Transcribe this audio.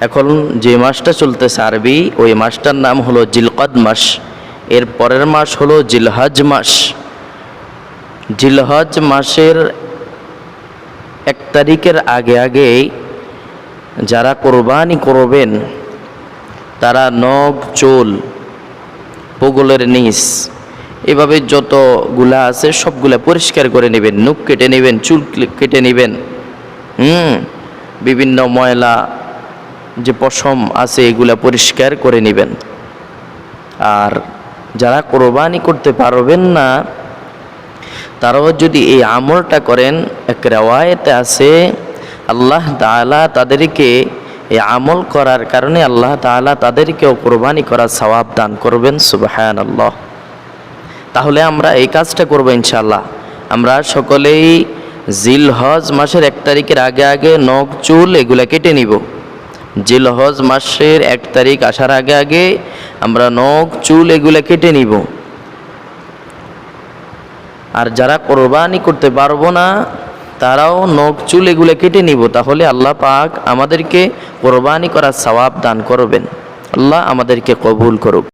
এখন যে মাসটা চলতেছে আরবি, ওই মাসটার নাম হলো জিলকদ মাস। এর পরের মাস হলো জিলহজ মাস। জিলহজ মাসের 1 তারিখের আগে আগেই যারা কোরবানি করবেন তারা নখ, চুল, বগলের নিচ, এভাবে যতগুলা আছে সবগুলা পরিষ্কার করে নেবেন। নখ কেটে নেবেন, চুল কেটে নেবেন, বিভিন্ন ময়লা যে পশম আছে এগুলা পরিষ্কার করে নেবেন। আর যারা কোরবানি করতে পারবেন না তারাও যদি এই আমলটা করেন, এক রিওয়ায়াতে আছে আল্লাহ তাআলা তাদেরকে এই আমল করার কারণে আল্লাহ তাআলা তাদেরকেও কোরবানি করার সওয়াব দান করবেন। সুবহানাল্লাহ। তাহলে আমরা এই কাজটা করব ইনশাআল্লাহ। আমরা সকলেই জিলহজ মাসের 1 তারিখের আগে আগে নখ, চুল এগুলা কেটে নিব। জিলহজ মাসের 1 তারিখ আসার আগে আগে আমরা নখ, চুল এগুলা কেটে নিব। আর যারা কোরবানি করতে পারবো না তারাও নখ, চুল এগুলো কেটে নিব। তাহলে আল্লাহ পাক আমাদেরকে কোরবানি করার সওয়াব দান করবেন। আল্লাহ আমাদেরকে কবুল করুক।